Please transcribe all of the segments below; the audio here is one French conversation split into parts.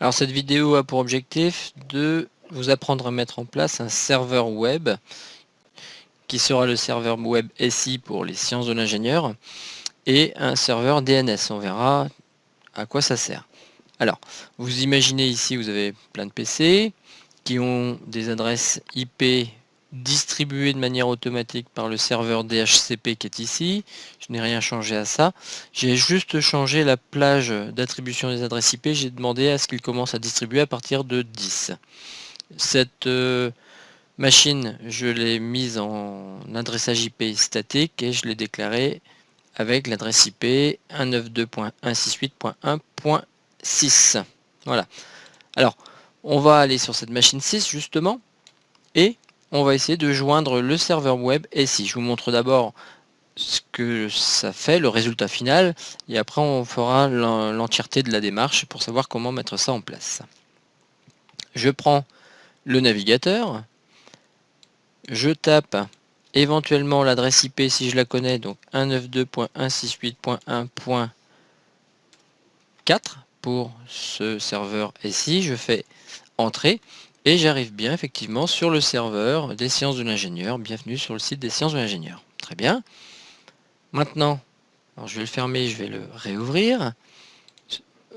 Alors cette vidéo a pour objectif de vous apprendre à mettre en place un serveur web qui sera le serveur web SI pour les sciences de l'ingénieur et un serveur DNS. On verra à quoi ça sert. Alors, vous imaginez ici, vous avez plein de PC qui ont des adresses IP distribuées de manière automatique par le serveur DHCP qui est ici. Je n'ai rien changé à ça. J'ai juste changé la plage d'attribution des adresses IP. J'ai demandé à ce qu'il commence à distribuer à partir de 10. Cette machine, je l'ai mise en adressage IP statique et je l'ai déclarée avec l'adresse IP 192.168.1.6. Voilà. Alors, on va aller sur cette machine 6 justement et on va essayer de joindre le serveur web SI. Je vous montre d'abord ce que ça fait, le résultat final, et après on fera l'entièreté de la démarche pour savoir comment mettre ça en place. Je prends le navigateur, je tape éventuellement l'adresse IP si je la connais, donc 192.168.1.4 pour ce serveur SI, je fais entrée et j'arrive bien effectivement sur le serveur des sciences de l'ingénieur. Bienvenue sur le site des sciences de l'ingénieur. Très bien. Maintenant, alors je vais le fermer, je vais le réouvrir.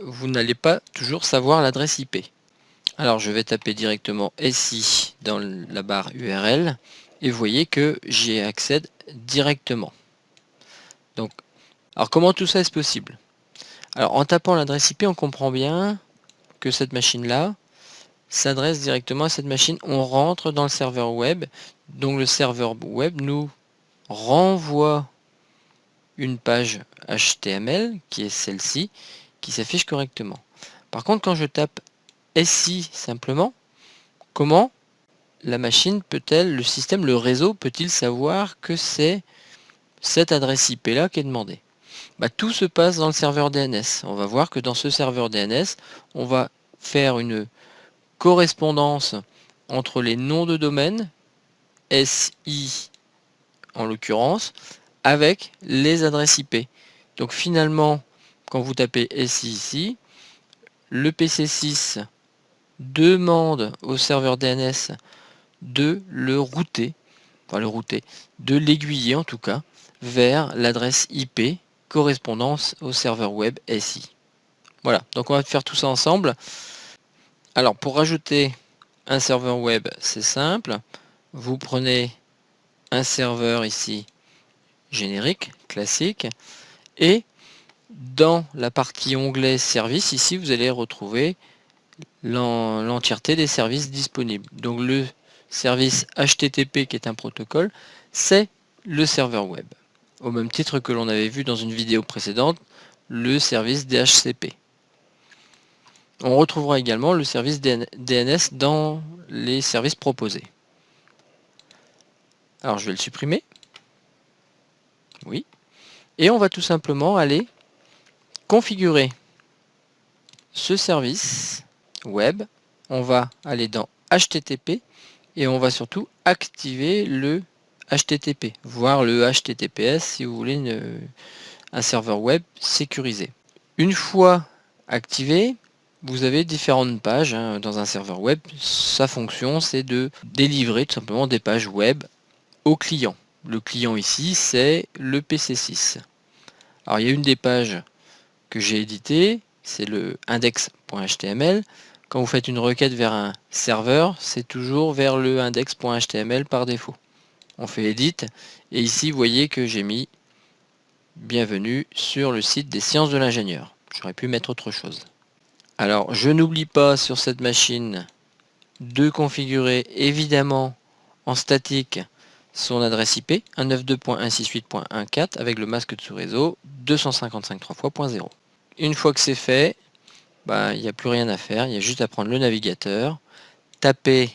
Vous n'allez pas toujours savoir l'adresse IP. Alors je vais taper directement SI dans la barre URL et vous voyez que j'y accède directement. Donc, alors comment tout ça est possible? Alors en tapant l'adresse IP, on comprend bien que cette machine-là s'adresse directement à cette machine. On rentre dans le serveur web, donc le serveur web nous renvoie une page HTML qui est celle-ci, qui s'affiche correctement. Par contre, quand je tape SI simplement, comment la machine peut-elle, le système, le réseau peut-il savoir que c'est cette adresse IP là qui est demandée? Tout se passe dans le serveur DNS. On va voir que dans ce serveur DNS, on va faire une correspondance entre les noms de domaine, SI en l'occurrence, avec les adresses IP. Donc finalement, quand vous tapez SI ici, le PC6 demande au serveur DNS de le router, de l'aiguiller en tout cas, vers l'adresse IP correspondant au serveur web SI. Voilà, donc on va faire tout ça ensemble. Alors pour rajouter un serveur web, c'est simple. Vous prenez un serveur ici générique, classique, et dans la partie onglet service, ici vous allez retrouver l'entièreté des services disponibles. Donc le service HTTP qui est un protocole, c'est le serveur web. Au même titre que l'on avait vu dans une vidéo précédente, le service DHCP. On retrouvera également le service DNS dans les services proposés. Alors je vais le supprimer. Oui. Et on va tout simplement aller configurer ce service web. On va aller dans HTTP et on va surtout activer le HTTP, voire le HTTPS si vous voulez un serveur web sécurisé. Une fois activé, vous avez différentes pages dans un serveur web. Sa fonction, c'est de délivrer tout simplement des pages web au client. Le client ici, c'est le PC6. Alors il y a une des pages que j'ai éditées, c'est le index.html. Quand vous faites une requête vers un serveur, c'est toujours vers le index.html par défaut. On fait edit et ici vous voyez que j'ai mis bienvenue sur le site des sciences de l'ingénieur. J'aurais pu mettre autre chose. Alors je n'oublie pas sur cette machine de configurer évidemment en statique son adresse IP 192.168.1.4 avec le masque de sous-réseau 255.3.0. Une fois que c'est fait, il n'y a plus rien à faire, il y a juste à prendre le navigateur, taper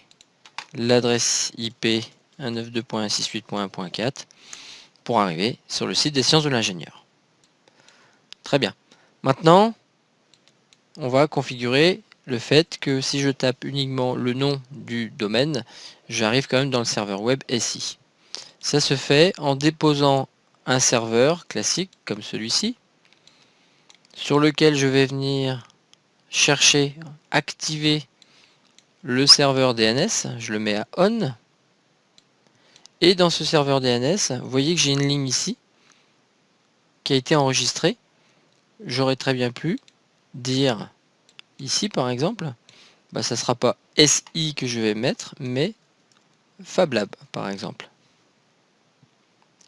l'adresse IP 192.168.1.4 pour arriver sur le site des sciences de l'ingénieur. Très bien. Maintenant, on va configurer le fait que si je tape uniquement le nom du domaine, j'arrive quand même dans le serveur web SI. Ça se fait en déposant un serveur classique comme celui-ci, sur lequel je vais venir chercher, activer le serveur DNS, je le mets à on. Et dans ce serveur DNS, vous voyez que j'ai une ligne ici qui a été enregistrée. J'aurais très bien pu dire ici par exemple, ça ne sera pas SI que je vais mettre, mais FabLab par exemple.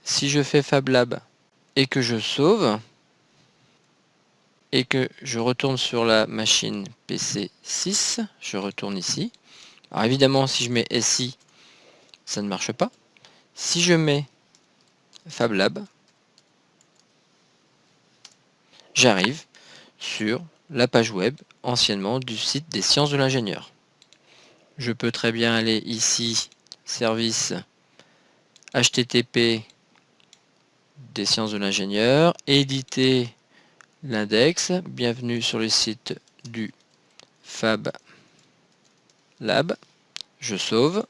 Si je fais FabLab et que je sauve, et que je retourne sur la machine PC 6, je retourne ici. Alors évidemment, si je mets SI, ça ne marche pas. Si je mets FabLab, j'arrive sur la page web anciennement du site des sciences de l'ingénieur. Je peux très bien aller ici, service HTTP des sciences de l'ingénieur, éditer l'index, bienvenue sur le site du Fab Lab, je sauve,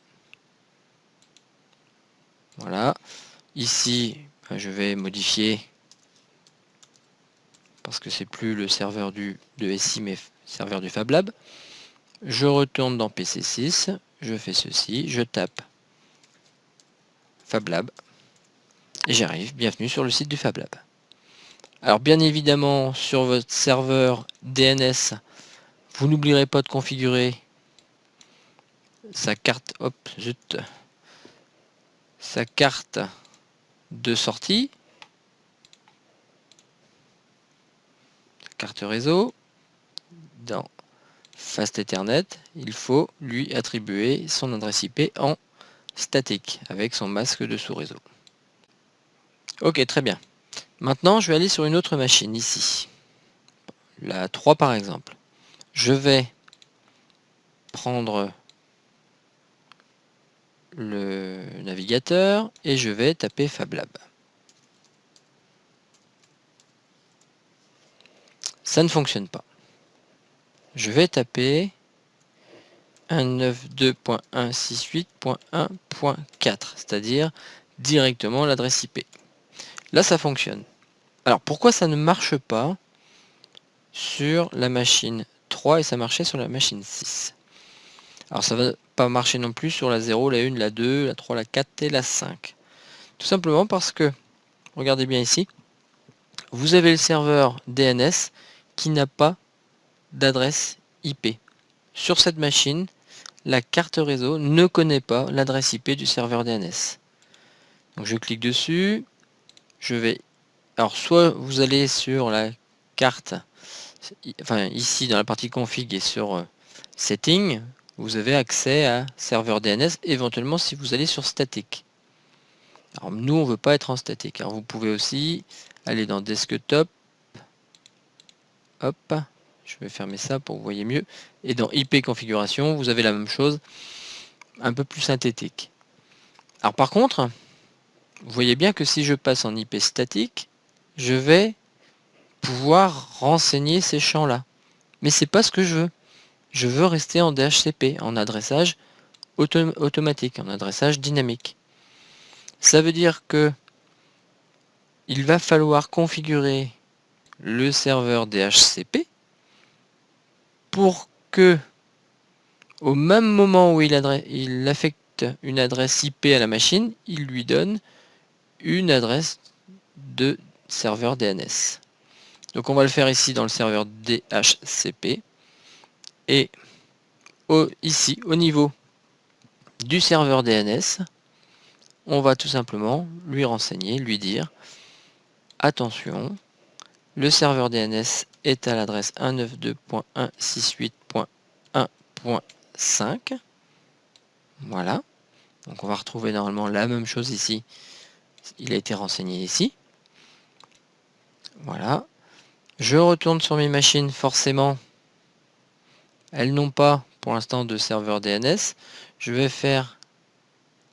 voilà, ici je vais modifier parce que c'est plus le serveur de SI mais serveur du Fab Lab, je retourne dans PC6, je fais ceci, je tape Fab Lab et j'arrive, bienvenue sur le site du Fab Lab. Alors bien évidemment sur votre serveur DNS, vous n'oublierez pas de configurer sa carte, sa carte de sortie, carte réseau. Dans Fast Ethernet, il faut lui attribuer son adresse IP en statique avec son masque de sous-réseau. Ok, très bien. Maintenant, je vais aller sur une autre machine ici, la 3 par exemple. Je vais prendre le navigateur et je vais taper FabLab. Ça ne fonctionne pas. Je vais taper 192.168.1.4, c'est-à-dire directement l'adresse IP. Là, ça fonctionne. Alors, pourquoi ça ne marche pas sur la machine 3 et ça marchait sur la machine 6? Alors, ça ne va pas marcher non plus sur la 0, la 1, la 2, la 3, la 4 et la 5. Tout simplement parce que, regardez bien ici, vous avez le serveur DNS qui n'a pas d'adresse IP. Sur cette machine, la carte réseau ne connaît pas l'adresse IP du serveur DNS. Donc je clique dessus, je vais... Alors soit vous allez sur la carte, enfin ici dans la partie config et sur setting, vous avez accès à serveur DNS, éventuellement si vous allez sur statique. Alors nous on veut pas être en statique. Alors vous pouvez aussi aller dans desktop, hop, je vais fermer ça pour que vous voyez mieux, et dans IP configuration vous avez la même chose, un peu plus synthétique. Alors par contre, vous voyez bien que si je passe en IP statique, je vais pouvoir renseigner ces champs-là. Mais c'est pas ce que je veux. Je veux rester en DHCP, en adressage automatique, en adressage dynamique. Ça veut dire que il va falloir configurer le serveur DHCP pour que au même moment où il affecte une adresse IP à la machine, il lui donne une adresse de serveur DNS. Donc on va le faire ici dans le serveur DHCP et ici au niveau du serveur DNS, on va tout simplement lui renseigner, lui dire attention, le serveur DNS est à l'adresse 192.168.1.5. Voilà. Donc on va retrouver normalement la même chose ici. Il a été renseigné ici. Voilà. Je retourne sur mes machines, forcément. Elles n'ont pas pour l'instant de serveur DNS. Je vais faire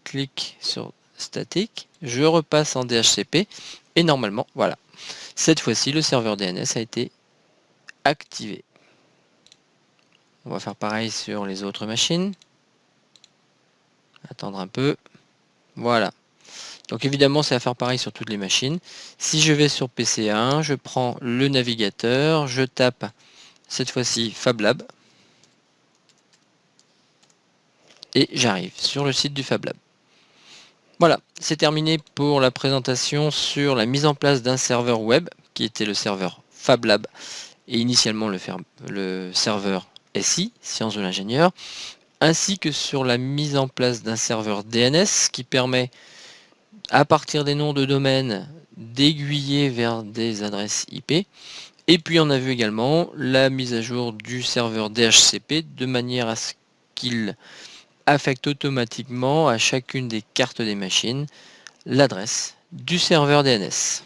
clic sur statique. Je repasse en DHCP. Et normalement, voilà. Cette fois-ci, le serveur DNS a été activé. On va faire pareil sur les autres machines. Attendre un peu. Voilà. Donc évidemment, c'est à faire pareil sur toutes les machines. Si je vais sur PC1, je prends le navigateur, je tape cette fois-ci Fab Lab. Et j'arrive sur le site du Fab Lab. Voilà, c'est terminé pour la présentation sur la mise en place d'un serveur web qui était le serveur Fab Lab et initialement le serveur SI, Sciences de l'ingénieur, ainsi que sur la mise en place d'un serveur DNS qui permet, à partir des noms de domaine, d'aiguiller vers des adresses IP. Et puis on a vu également la mise à jour du serveur DHCP de manière à ce qu'il affecte automatiquement à chacune des cartes des machines l'adresse du serveur DNS.